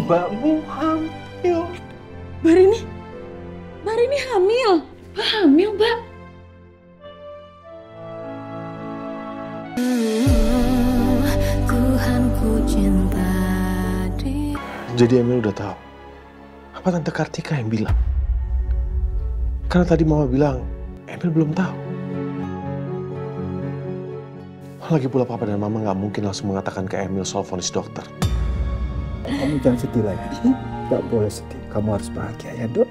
Mbakmu hamil. Mbak Rini hamil. Mbak hamil, Mbak. Jadi Emil udah tahu. Apa Tante Kartika yang bilang? Karena tadi Mama bilang Emil belum tahu. Lagi pula Papa dan Mama nggak mungkin langsung mengatakan ke Emil soal vonis dokter. Kamu jangan sedih lagi. Gak boleh sedih. Kamu harus bahagia ya, Dok.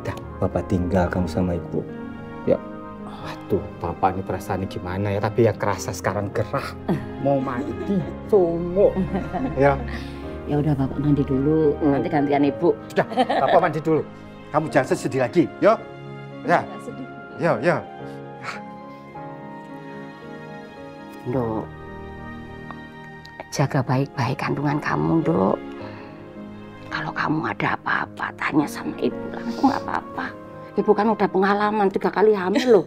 Dah, Bapak tinggal kamu sama Ibu. Ya. Waduh, Bapak ini perasaannya gimana ya? Tapi ya kerasa sekarang gerah. Mau mandi, sungguh. Ya. Ya udah Bapak mandi dulu, nanti gantian Ibu. Sudah, Bapak mandi dulu. Kamu jangan sedih lagi, yo. Ya. Yo. Dok, jaga baik-baik kandungan kamu, Dok. Kalau kamu ada apa-apa, tanya sama Ibu langsung, nggak apa-apa. Ibu kan udah pengalaman 3 kali hamil loh.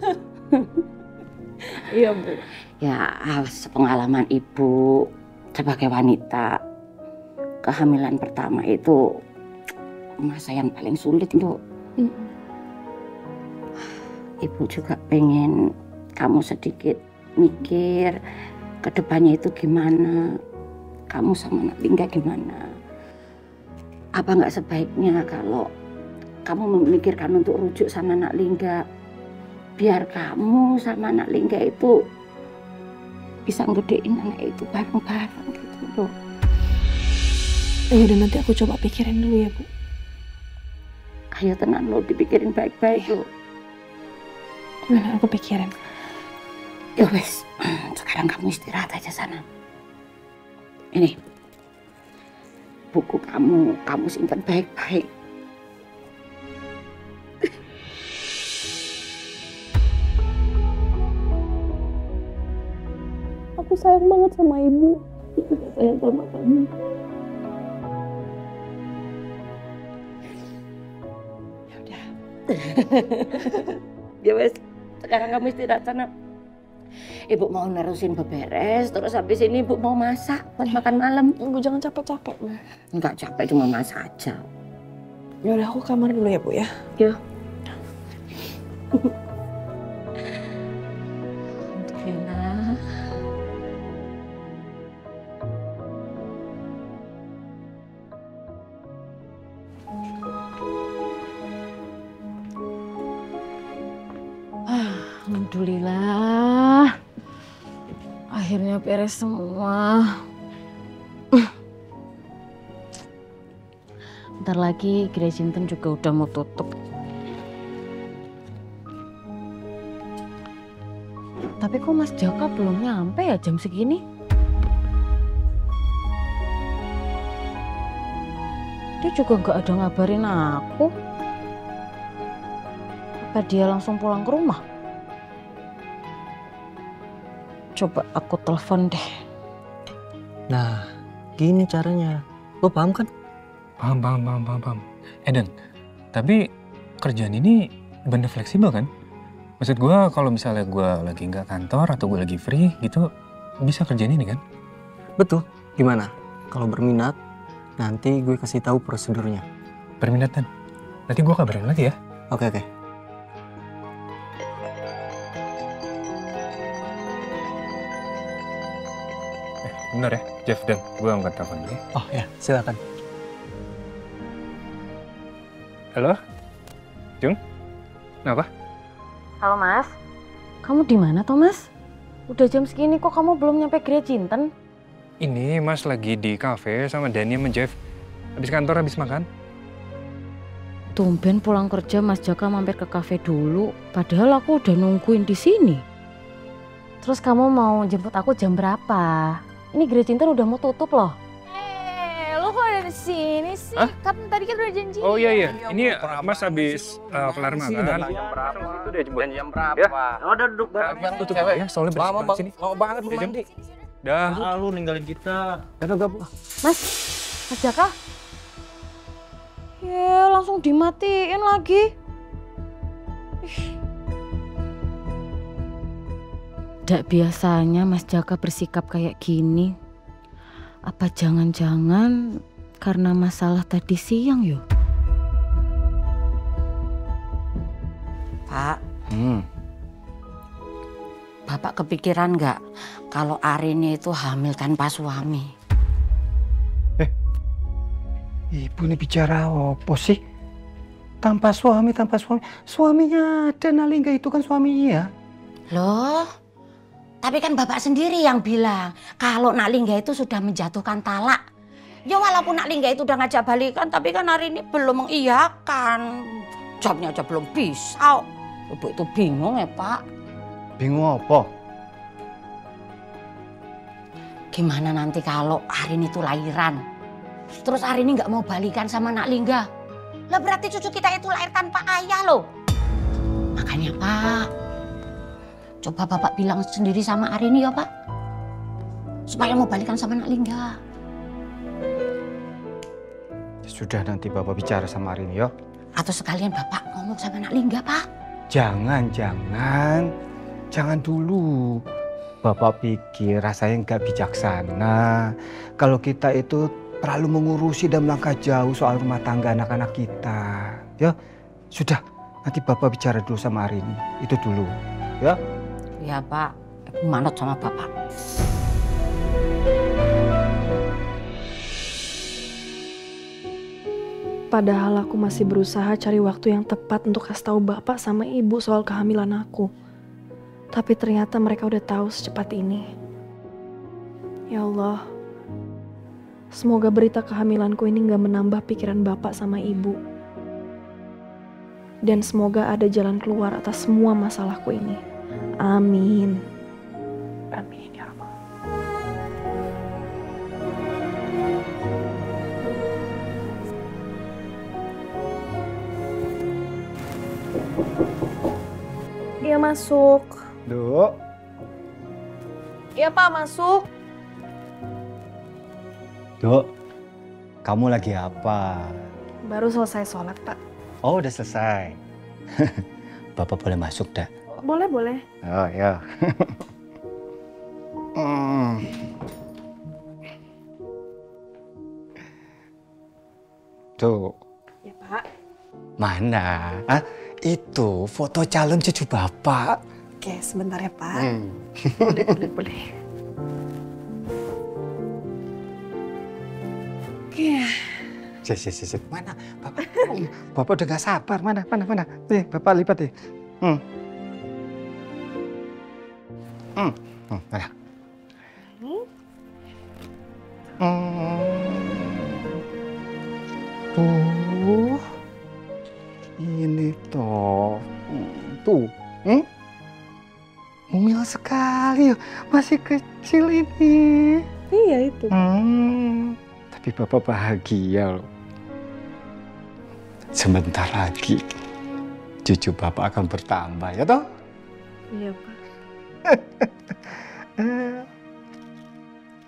Iya, Bu. Ya, sepengalaman Ibu sebagai wanita, kehamilan pertama itu masa yang paling sulit, Dok. Ibu juga pengen kamu sedikit mikir ke depannya itu gimana, kamu sama Nak Lingga gimana. Apa nggak sebaiknya kalau kamu memikirkan untuk rujuk sama Nak Lingga, biar kamu sama Nak Lingga itu bisa ngedein anak itu bareng-bareng gitu, Dok. Ya udah, nanti aku coba pikirin dulu ya, Bu. Ayo tenang lo, dipikirin baik-baik lo. Gimana aku pikirin? Ya wes, sekarang kamu istirahat aja sana. Ini buku kamu simpan baik-baik. Aku sayang banget sama Ibu. Sayang sama kamu. Ya udah. Ya wes, sekarang kamu istirahat sana. Ibu mau nerusin beberes, terus habis ini Ibu mau masak buat makan malam. Ibu jangan capek-capek, Ma. Enggak capek, cuma masak aja. Ya udah, aku kamar dulu ya, Bu ya. Ya. Alhamdulillah. Alhamdulillah. Akhirnya beres semua. Bentar lagi Gerai Cinten juga udah mau tutup. Tapi kok Mas Jaka belum nyampe ya jam segini? Dia juga nggak ada ngabarin aku. Apa dia langsung pulang ke rumah? Coba aku telepon deh. Nah, gini caranya. Lo paham kan? Paham. Dan tapi kerjaan ini bener fleksibel kan? Maksud gue kalau misalnya gue lagi nggak kantor atau gue lagi free gitu, bisa kerjaan ini kan? Betul. Gimana? Kalau berminat, nanti gue kasih tahu prosedurnya. Berminat Dan? Nanti gue kabarin lagi ya. Oke. Bener ya, Jeff Dan, gue angkat telepon dulu. Oh ya, silakan. Halo, Jung, kenapa? Halo Mas, kamu di mana toh Mas? Udah jam segini kok kamu belum nyampe Gerai Cinten? Ini Mas lagi di kafe sama Dani sama Jeff. Habis kantor, habis makan. Tumben pulang kerja Mas Jaka mampir ke kafe dulu, padahal aku udah nungguin di sini. Terus kamu mau jemput aku jam berapa? Ini Gerai Cinten udah mau tutup loh. Lo kok ada di sini sih? Hah? Kan tadi kan udah janji. Oh iya. Ini Mas habis kelar makan. Jam berapa? Itu dia jemput. Jam berapa? Udah duduk bareng. Tutup ya, soalnya berisik banget sini. Lama banget lu mandi. Dah. Lu ninggalin kita. Karena gak Mas, Mas Jaka? Ya, langsung dimatiin lagi. Tidak biasanya Mas Jaka bersikap kayak gini. Apa jangan-jangan karena masalah tadi siang yo? Pak, Bapak kepikiran nggak kalau Arini itu hamil tanpa suami? Ibu ini bicara apa sih? Tanpa suami. Suaminya ada, Nalingga itu kan suaminya. Loh, tapi kan Bapak sendiri yang bilang kalau Nak Lingga itu sudah menjatuhkan talak. Ya walaupun Nak Lingga itu udah ngajak balikan, tapi kan Arini belum mengiyakan. Jawabnya aja belum bisa. Ibu itu bingung ya Pak. Bingung apa? Gimana nanti kalau Arini itu lahiran? Terus Arini nggak mau balikan sama Nak Lingga? Lah berarti cucu kita itu lahir tanpa ayah loh. Makanya Pak, coba Bapak bilang sendiri sama Arini ya Pak. Supaya mau balikan sama Nak Lingga. Sudah, nanti Bapak bicara sama Arini ya. Atau sekalian Bapak ngomong sama Nak Lingga Pak. Jangan dulu. Bapak pikir rasanya nggak bijaksana kalau kita itu terlalu mengurusi dan melangkah jauh soal rumah tangga anak-anak kita. Ya, sudah. Nanti Bapak bicara dulu sama Arini. Itu dulu, ya. Ya Pak, aku manut sama Bapak. Padahal aku masih berusaha cari waktu yang tepat untuk kasih tahu Bapak sama Ibu soal kehamilan aku. Tapi ternyata mereka udah tahu secepat ini. Ya Allah, semoga berita kehamilanku ini gak menambah pikiran Bapak sama Ibu. Dan semoga ada jalan keluar atas semua masalahku ini. Amin. Amin ya Rabbal. Iya masuk. Duk. Iya Pak masuk. Duk, kamu lagi apa? Baru selesai sholat Pak. Oh, udah selesai. Bapak boleh masuk dah? Boleh boleh. Oh ya. Tuh. Ya Pak. Mana? Itu foto calon cucu Bapak. Oke, sebentar ya Pak. Boleh. Oke. Sip. Mana? Bapak udah gak sabar. Mana? Nih, Bapak lipat nih. Mana? Tuh. Ini toh. Tuh. Mumil sekali, masih kecil ini. Iya itu. Tapi Bapak bahagia loh. Sebentar lagi cucu Bapak akan bertambah, ya toh? Iya Pak.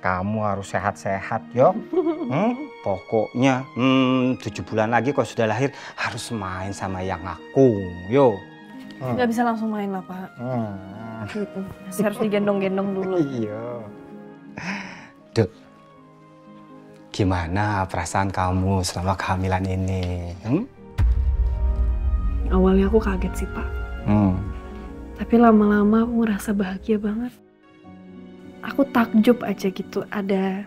Kamu harus sehat-sehat, yo. Pokoknya 7 bulan lagi kalau sudah lahir harus main sama yang aku, yo. Nggak bisa langsung main lah Pak. Masih harus digendong-gendong dulu. Iya. Duk, gimana perasaan kamu selama kehamilan ini? Awalnya aku kaget sih Pak. Tapi lama-lama aku ngerasa bahagia banget. Aku takjub aja gitu ada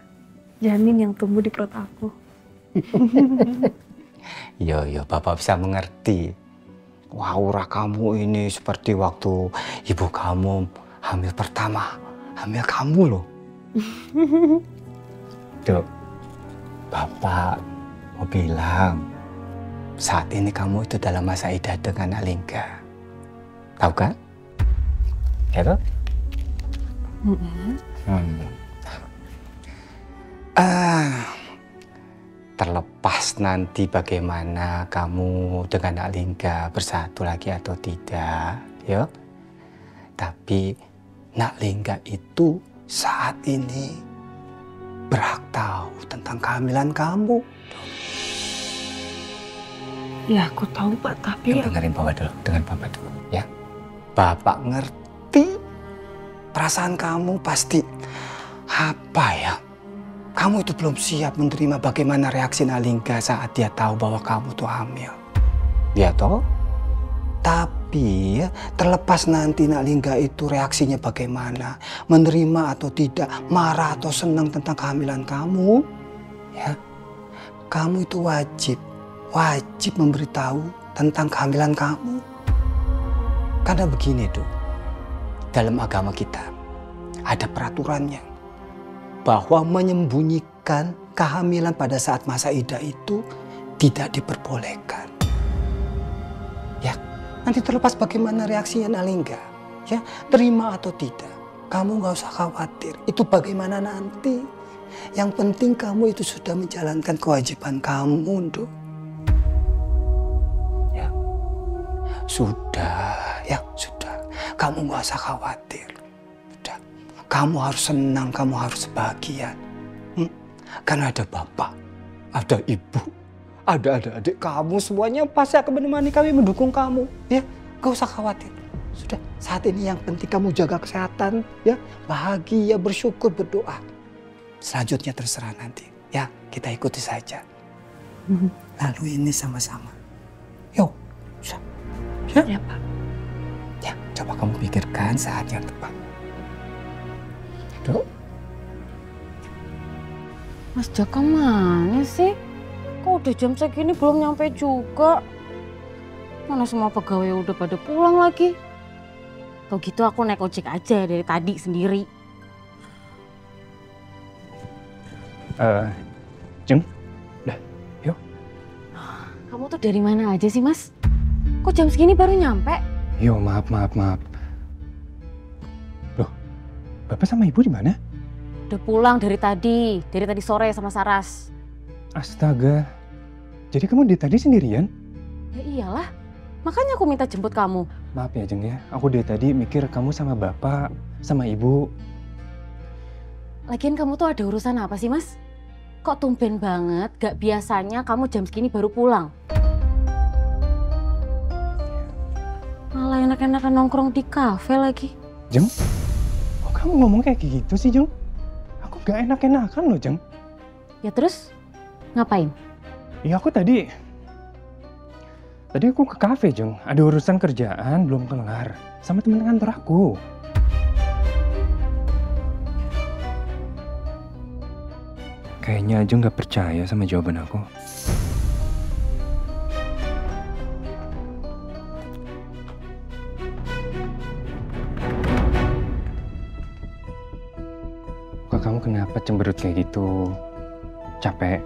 janin yang tumbuh di perut aku. Yo, Bapak bisa mengerti. Wah, aura kamu ini seperti waktu ibu kamu hamil pertama. Hamil kamu loh. Duk, Bapak mau bilang, saat ini kamu itu dalam masa idah dengan Nak Lingga. Tahu kan? Ya toh? Terlepas nanti bagaimana kamu dengan Nak Lingga bersatu lagi atau tidak, ya. Tapi Nak Lingga itu saat ini berhak tahu tentang kehamilan kamu. Ya aku tahu Pak, tapi Dengerin Papa dulu, dengan Papa dulu ya. Bapak ngerti perasaan kamu pasti apa ya. Kamu itu belum siap menerima bagaimana reaksi Nalingga saat dia tahu bahwa kamu tuh hamil. Ya toh? Tapi ya, terlepas nanti Nalingga itu reaksinya bagaimana, menerima atau tidak, marah atau senang tentang kehamilan kamu, ya, kamu itu wajib memberitahu tentang kehamilan kamu. Karena begini, Dok, dalam agama kita ada peraturannya bahwa menyembunyikan kehamilan pada saat masa idah itu tidak diperbolehkan. Ya, nanti terlepas bagaimana reaksinya Nalingga, ya, terima atau tidak, kamu nggak usah khawatir. Itu bagaimana nanti. Yang penting kamu itu sudah menjalankan kewajiban kamu, Dok. Ya, sudah. Kamu nggak usah khawatir. Sudah, kamu harus senang, kamu harus bahagia. Karena ada bapak, ada ibu, ada adik kamu, semuanya pasti akan menemani kami, mendukung kamu. Ya, gak usah khawatir. Sudah, saat ini yang penting kamu jaga kesehatan, ya, bahagia, bersyukur, berdoa. Selanjutnya terserah nanti, ya, kita ikuti saja. Lalu ini sama-sama. Yuk, sudah. Ya, Pak. Ya, coba kamu pikirkan saat yang tepat. Dok. Mas Jaka mana sih? Kok udah jam segini belum nyampe juga? Mana semua pegawai udah pada pulang lagi? Kalau gitu aku naik ojek aja dari tadi sendiri. Jeng, dah, yuk. Kamu tuh dari mana aja sih, Mas? Kok jam segini baru nyampe? Yo, maaf. Loh, Bapak sama Ibu di mana? Udah pulang dari tadi sore sama Saras. Astaga, jadi kamu dari tadi sendirian? Ya iyalah, makanya aku minta jemput kamu. Maaf ya Jeng ya, aku dari tadi mikir kamu sama Bapak, sama Ibu. Lagian kamu tuh ada urusan apa sih, Mas? Kok tumben banget, gak biasanya kamu jam segini baru pulang? Malah enak-enakan nongkrong di kafe lagi. Jeng, kok kamu ngomong kayak gitu sih, Jeng? Aku gak enak-enakan loh, Jeng. Ya terus, ngapain? Ya aku tadi aku ke kafe, Jeng. Ada urusan kerjaan belum kelar sama teman kantor aku. Kayaknya Jeng gak percaya sama jawaban aku. Kok kamu kenapa cemberut kayak gitu? Capek?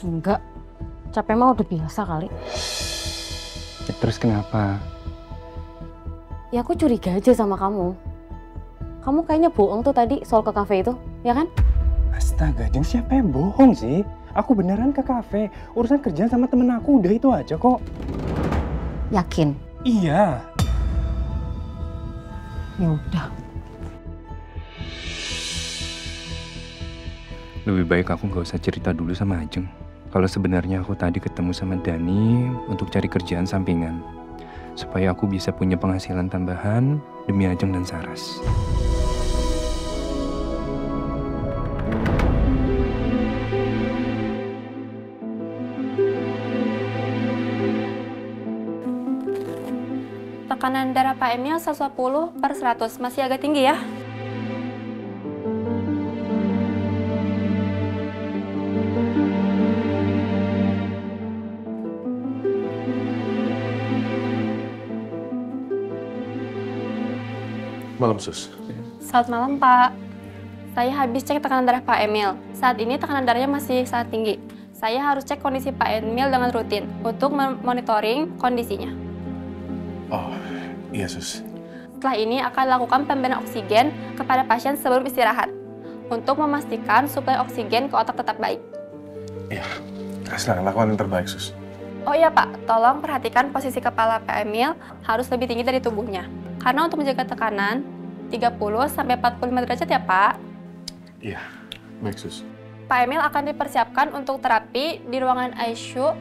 Enggak, capek mah udah biasa kali. Ya, terus kenapa? Ya aku curiga aja sama kamu. Kamu kayaknya bohong tuh tadi soal ke kafe itu, ya kan? Astaga, Jeng, siapa yang bohong sih? Aku beneran ke kafe. Urusan kerjaan sama temen aku, udah itu aja kok. Yakin? Iya. Ya udah. Lebih baik aku nggak usah cerita dulu sama Ajeng. Kalau sebenarnya aku tadi ketemu sama Dani untuk cari kerjaan sampingan. Supaya aku bisa punya penghasilan tambahan demi Ajeng dan Saras. Tekanan darah Pak Emil 110/100, masih agak tinggi ya? Malam, Sus. Selamat malam, Pak. Saya habis cek tekanan darah Pak Emil. Saat ini tekanan darahnya masih sangat tinggi. Saya harus cek kondisi Pak Emil dengan rutin untuk memonitoring kondisinya. Oh, iya, Sus. Setelah ini akan lakukan pemberian oksigen kepada pasien sebelum istirahat untuk memastikan suplai oksigen ke otak tetap baik. Iya, silakan lakukan yang terbaik, Sus. Oh iya, Pak, tolong perhatikan posisi kepala Pak Emil harus lebih tinggi dari tubuhnya. Karena untuk menjaga tekanan 30-45 derajat ya, Pak. Iya, baik Sus. Pak Emil akan dipersiapkan untuk terapi di ruangan ICU.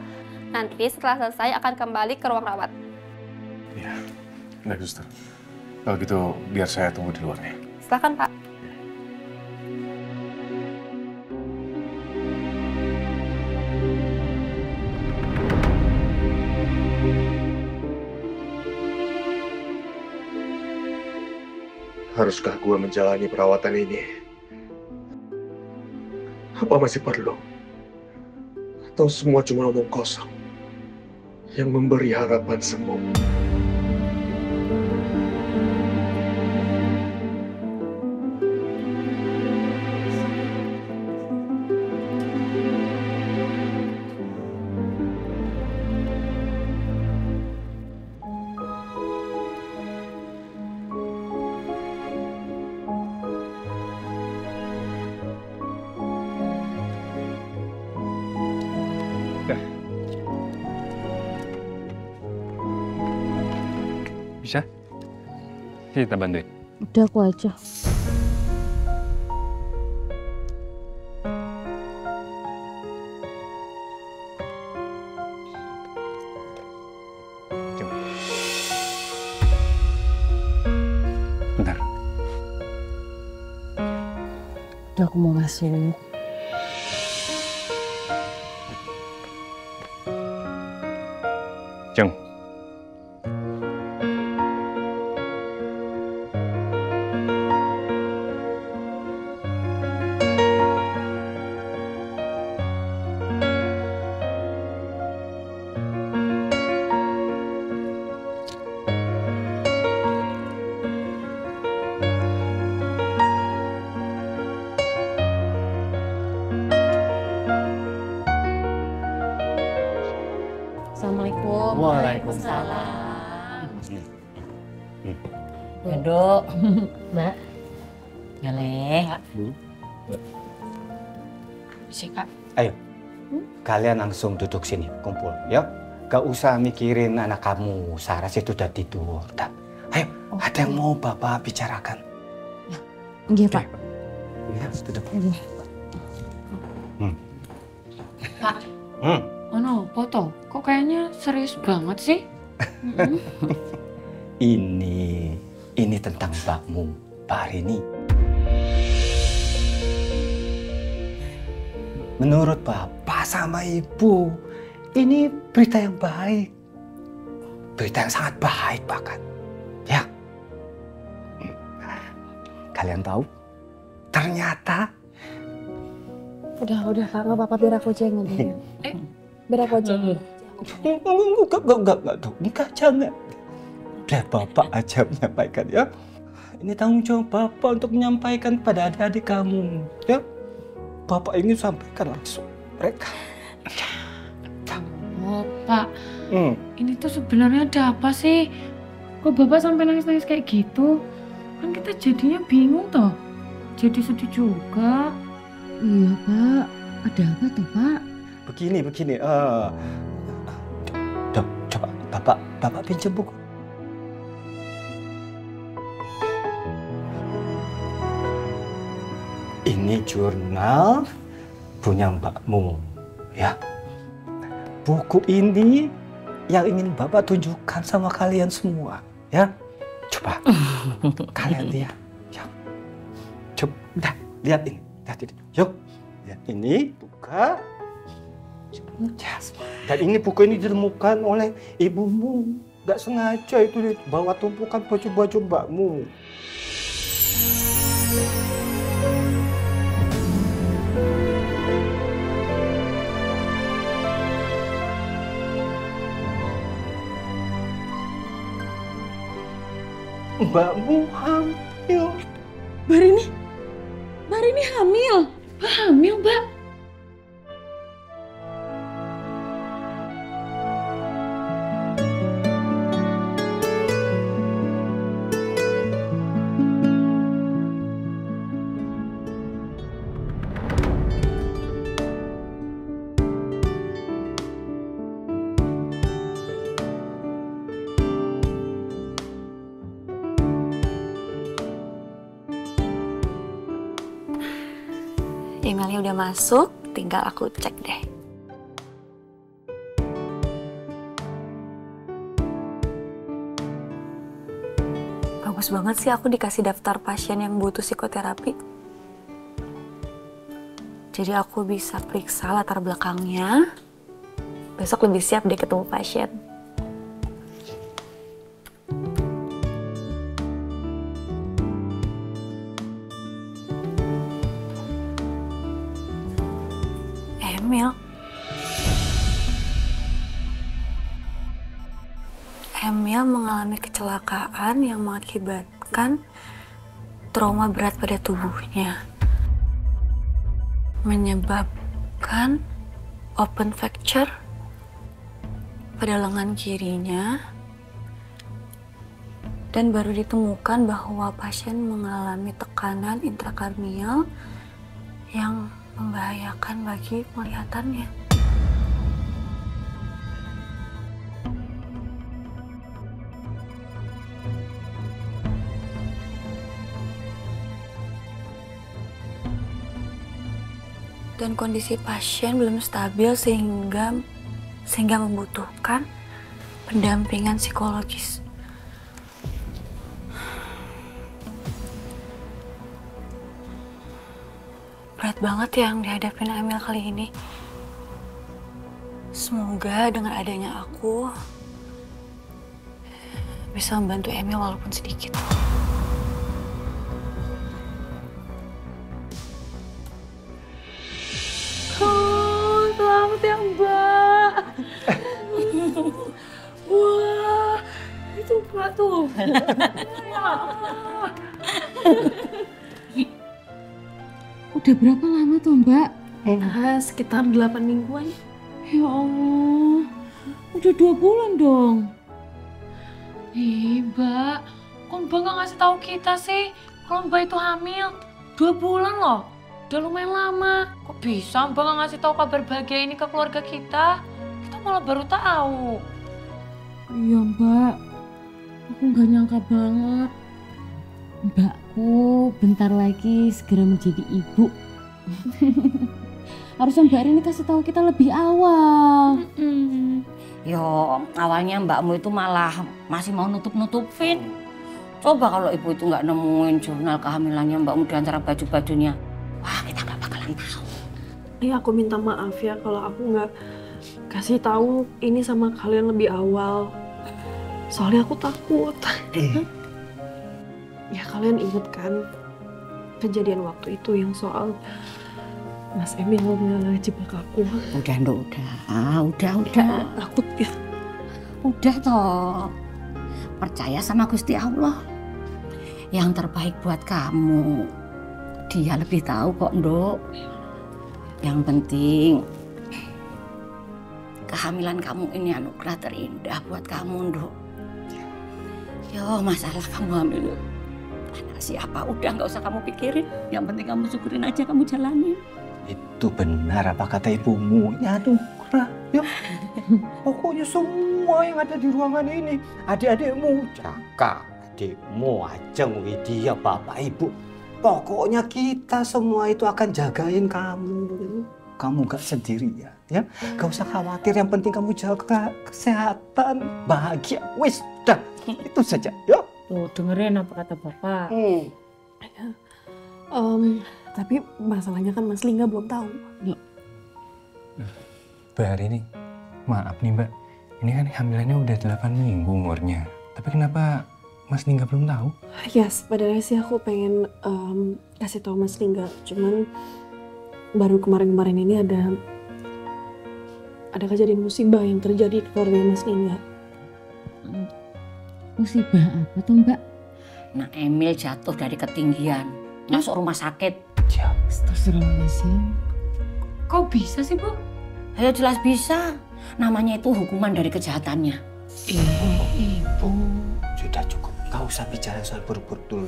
Nanti setelah selesai akan kembali ke ruang rawat. Iya, baik Suster. Kalau gitu biar saya tunggu di luar ya. Silakan Pak. Haruskah gue menjalani perawatan ini? Apa masih perlu? Atau semua cuma omong kosong yang memberi harapan semu? Bisa? Kita bantuin. Udah aku aja. Coba. Bentar. Udah aku mau masuk. Jeng. Assalamualaikum. Waalaikumsalam. Duduk, Mbak. Boleh. Si Kak. Ayo, kalian langsung duduk sini, kumpul, ya. Gak usah mikirin anak kamu, Saras itu udah tidur. Dah. Ayo, ada yang mau Bapak bicarakan. Iya, Pak. Ya, duduk. Pak, ono foto. Kok kayaknya serius banget sih? Ini tentang mbakmu, Pak Rini. Menurut Bapak sama Ibu, ini berita yang baik. Berita yang sangat baik bahkan. Ya. Kalian tahu? Ternyata. Udah Kak, nggak apa-apa, biar aku aja yang ngomongin. Biar aku aja. Enggak, jangan. Biar Bapak aja menyampaikan, ya. Ini tanggung jawab Bapak untuk menyampaikan pada adik-adik kamu, ya. Bapak ingin sampaikan langsung mereka. Oh, Pak. Ini tuh sebenarnya ada apa sih? Kok Bapak sampai nangis-nangis kayak gitu? Kan kita jadinya bingung toh. Jadi sedih juga. Iya, Pak. Ada apa tuh, Pak? Begini. Coba Bapak pinjam buku. Ini jurnal punya mbakmu, ya. Buku ini yang ingin Bapak tunjukkan sama kalian semua, ya. Coba kalian lihat, ya. Coba lihat ini. Yuk, lihat ini, buka. Dan ini buku ini ditemukan oleh ibumu. Gak sengaja itu dibawa tumpukan baju-baju mbakmu. Mbakmu hamil. Mbak Rini hamil. Mbak hamil, Mbak. emailnya udah masuk, tinggal aku cek deh. Bagus banget sih aku dikasih daftar pasien yang butuh psikoterapi. Jadi aku bisa periksa latar belakangnya. Besok lebih siap deh ketemu pasien. Emil mengalami kecelakaan yang mengakibatkan trauma berat pada tubuhnya. Menyebabkan open fracture pada lengan kirinya. Dan baru ditemukan bahwa pasien mengalami tekanan intrakranial yang membahayakan bagi penglihatannya. Dan kondisi pasien belum stabil sehingga membutuhkan pendampingan psikologis. Berat banget yang dihadapin Emil kali ini. Semoga dengan adanya aku bisa membantu Emil walaupun sedikit. Selamat ya Mbak. Wah, itu Mbak tuh. Udah berapa lama tuh Mbak? Sekitar 8 mingguan. Ya Allah, udah 2 bulan dong. Mbak, kok Mbak nggak ngasih tahu kita sih kalau Mbak itu hamil? 2 bulan loh, udah lumayan lama. Kok bisa Mbak nggak ngasih tahu kabar bahagia ini ke keluarga kita? Kita malah baru tahu. Iya Mbak, aku nggak nyangka banget. Mbakku bentar lagi segera menjadi ibu. Harusnya Mbak Rini kasih tahu kita lebih awal. Yo, awalnya mbakmu itu malah masih mau nutup-nutupin. Coba kalau ibu itu nggak nemuin jurnal kehamilannya mbakmu di antara baju-bajunya. Wah, kita nggak bakalan tahu. Aku minta maaf ya kalau aku nggak kasih tahu ini sama kalian lebih awal. Soalnya aku takut. Ya kalian inget kan kejadian waktu itu yang soal Mas Emil ngejebak aku. Udah. Takut ya. Udah toh. Percaya sama Gusti Allah. Yang terbaik buat kamu. Dia lebih tahu kok, Nduk. Yang penting kehamilan kamu ini anugerah terindah buat kamu, Nduk. Yo, masalah kamu hamil anak siapa udah nggak usah kamu pikirin. Yang penting kamu syukurin aja, kamu jalanin. Itu benar apa kata ibumu? Ya anugerah. Ya. Pokoknya semua yang ada di ruangan ini, adik-adikmu, Jaka, adikmu, Ajeng, Widya, bapak, ibu. Pokoknya kita semua itu akan jagain kamu. Kamu gak sendirian, ya. Gak usah khawatir, yang penting kamu jaga kesehatan, bahagia. Wis, dah, itu saja, ya. Tuh, dengerin apa kata Bapak. Tapi masalahnya kan Mas Lingga belum tahu. Mbak Rini, maaf nih Mbak. Ini kan hamilannya udah 8 minggu umurnya. Tapi kenapa Mas Lingga belum tahu? Yes, padahal sih aku pengen kasih tahu Mas Lingga. Cuman baru kemarin-kemarin ini ada kejadian musibah yang terjadi di keluarga Mas Lingga. Musibah apa tuh Mbak? Nah, Emil jatuh dari ketinggian, masuk rumah sakit. Astagfirullahaladzim. Kok bisa sih Bu? Ayo jelas bisa. Namanya itu hukuman dari kejahatannya. Ibu, sudah cukup. Gak usah bicara soal berbuat dulu.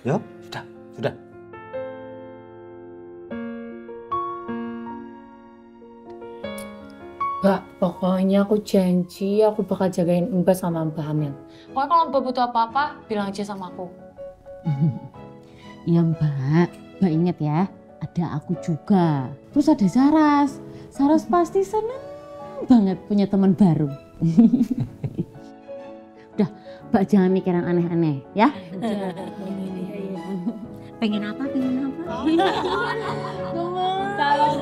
Ya, sudah. Mbak, pokoknya aku janji aku bakal jagain Mbak sama Mbak hamil. Pokoknya kalau Mbak butuh apa-apa, bilang aja sama aku. Iya Mbak inget ya, ada aku juga. Terus ada Saras. Saras pasti seneng banget punya teman baru. Udah, Mbak jangan mikir yang aneh-aneh ya. Pengen apa? Salam,